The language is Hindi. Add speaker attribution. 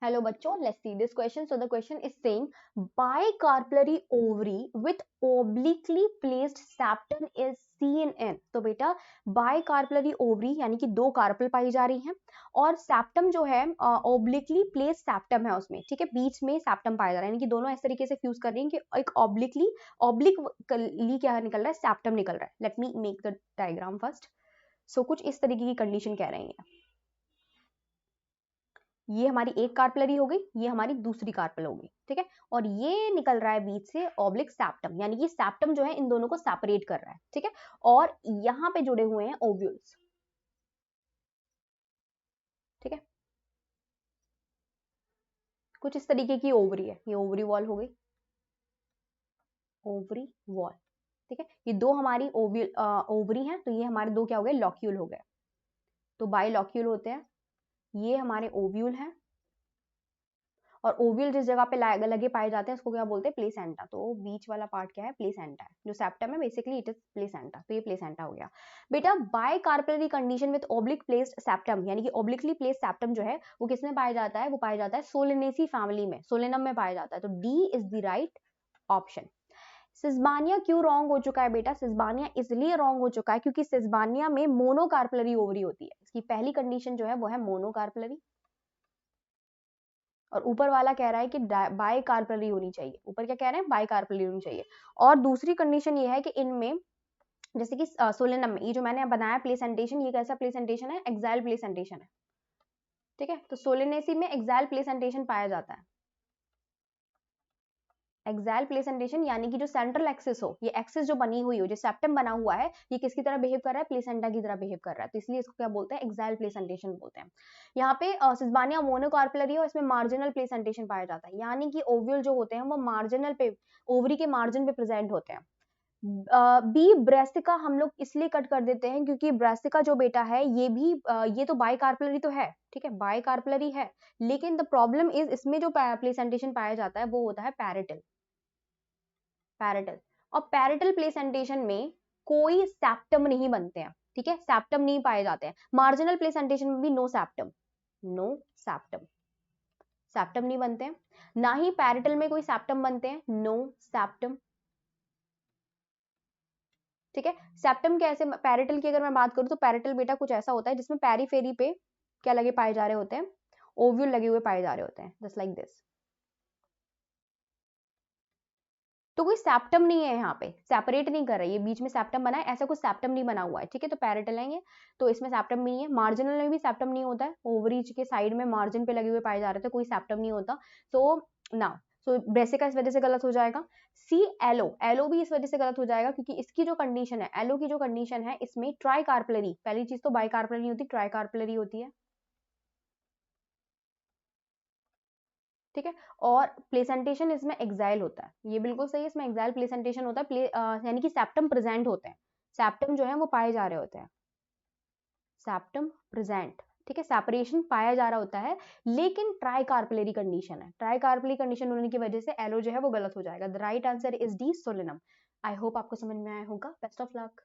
Speaker 1: Hello बच्चों, let's see this question. So the question is saying bicarpellary ovary with obliquely placed septum is seen in. तो बेटा bicarpellary ovary यानी कि दो कार्पल पाई जा रही हैं और सेप्टम जो है obliquely placed septum है उसमें, ठीक है, बीच में सेप्टम पाया जा रहा है, यानी कि दोनों इस तरीके से फ्यूज कर रही हैं कि एक obliquely क्या निकल रहा है, सेप्टम निकल रहा है. Let me make the diagram first. So कुछ इस तरीके की कंडीशन कह रही है. ये हमारी एक कार्पलरी हो गई, ये हमारी दूसरी कार्पल हो गई, ठीक है, और ये निकल रहा है बीच से ऑब्लिक सेप्टम, यानी कि सेप्टम जो है इन दोनों को सेपरेट कर रहा है, ठीक है, और यहां पे जुड़े हुए हैं ओव्यूल्स, ठीक है, कुछ इस तरीके की ओवरी है, ये ओवरी वॉल हो गई, ओवरी वॉल, ठीक है, ये दो हमारी ओवरी हैं, तो ये हमारे दो क्या हो गए, लॉक्यूल हो गए, तो बाइलॉक्यूल होते हैं, ये हमारे ओव्यूल हैं, और ओव्यूल जिस जगह पे लगे पाए जाते हैं उसको क्या बोलते हैं, प्लेसेंटा. तो बीच वाला पार्ट क्या है, प्लेसेंटा है, जो सेप्टम है बेसिकली इट इज प्लेसेंटा, तो ये प्लेसेंटा हो गया. बेटा bicarpellary condition with oblique placed septum, यानी कि ओब्लिकली प्लेस्ड सेप्टम जो है वो किसमें पाया जाता है, वो पाया जाता है सोलेनेसी फैमिली में, सोलेनम में पाया जाता है, तो D is the right option. Sesbania क्यों रॉन्ग हो चुका है बेटा, सिस्बानिया इसलिए रॉन्ग हो चुका है क्योंकि सिस्बानिया में मोनोकार्पलरी ओवरी होती है, इसकी पहली कंडीशन जो है वो है मोनोकार्पलरी, और ऊपर वाला कह रहा है कि बाइकार्पलरी होनी चाहिए, ऊपर क्या कह रहे हैं, बाइकार्पलरी होनी चाहिए. और दूसरी कंडीशन ये है कि इनमें जैसे कि सोलेनम में ये जो मैंने बनाया प्लेसेंटेशन, ये कैसा प्लेसेंटेशन है, एक्साइल प्लेसेंटेशन है, ठीक है, तो सोलेनेसी में एक्साइल प्लेसेंटेशन पाया जाता है. एक्साइल प्लेसेंटेशन यानी कि जो सेंट्रल एक्सिस हो, ये एक्सिस जो बनी हुई हो, जो सेप्टम बना हुआ है, ये किसकी तरह बिहेव कर रहा है, प्लेसेंटा की तरह बिहेव कर रहा है, तो इसलिए इसको क्या बोलते हैं, एक्साइल प्लेसेंटेशन बोलते हैं. यहाँ पे सिस्बानिया मोनोकार्पलरी है और इसमें मार्जिनल प्लेसेंटेशन पाया जाता है, यानी कि ओव्यूल जो होते हैं वो मार्जिनल पे, ओवरी के मार्जिन पे प्रेजेंट होते हैं. बी ब्रेस्टिका हम लोग इसलिए कट कर देते हैं क्योंकि ब्रेस्टिका जो बेटा है ये भी ये तो बाइकार्पलरी तो है, ठीक है, बाइकार्पलरी है, लेकिन द प्रॉब्लम इज इसमें जो प्लेसेंटेशन पाया जाता है वो होता है पैरेटल, पैरेटल, और पैरेटल प्लेसेंटेशन में कोई सेप्टम नहीं बनते हैं, ठीक है, सेप्टम नहीं पाए जाते हैं. मार्जिनल प्लेसेंटेशन में भी no septum, no septum, septum नहीं बनते हैं, ना ही पैरेटल में कोई सेप्टम बनते हैं, नो सेप्टम, ठीक है. सेप्टम कैसे, पैरेटल की अगर मैं बात करूं तो पैरेटल बेटा कुछ ऐसा होता है जिसमें पेरीफेरी पे क्या लगे पाए जा रहे होते हैं, ओव्यूल लगे हुए पाए जा रहे होते हैं, जस्ट लाइक दिस. तो कोई सेप्टम नहीं है यहाँ पे, सेपरेट नहीं कर रही है, बीच में सेप्टम बना है, ऐसा कुछ सेप्टम नहीं बना हुआ है, ठीक है, तो पैरेटल है ये, तो इसमें सेप्टम नहीं है. मार्जिनल में भी सेप्टम नहीं होता है, ओवरी के साइड में मार्जिन पे लगे हुए पाए जा रहे थे, कोई सेप्टम नहीं होता. सो नाउ सो ब्रेसिका इस वजह से गलत हो जाएगा. सी एलो, एलो भी इस वजह से गलत हो जाएगा क्योंकि इसकी जो कंडीशन है, एलो की जो कंडीशन है इसमें ट्राइकार्पलरी, पहली चीज तो बाइकार्पलरी होती, ट्राइकार्पलरी होती है, ठीक है, और प्लेसेंटेशन इसमें एक्साइल होता है, ये बिल्कुल सही है, इसमें एक्साइल प्लेसेंटेशन होता है, यानी कि सेप्टम प्रेजेंट होते हैं, सेप्टम जो है वो पाए जा रहे होते हैं, सेप्टम प्रेजेंट, ठीक है, सेपरेशन पाया जा रहा होता है, लेकिन ट्राइकार्पलरी कंडीशन है, ट्राइकार्पलरी कंडीशन होने की वजह से एलो जो है वो गलत हो जाएगा. The right answer is D, Solanum. I hope आपको समझ में आया होगा. Best of luck.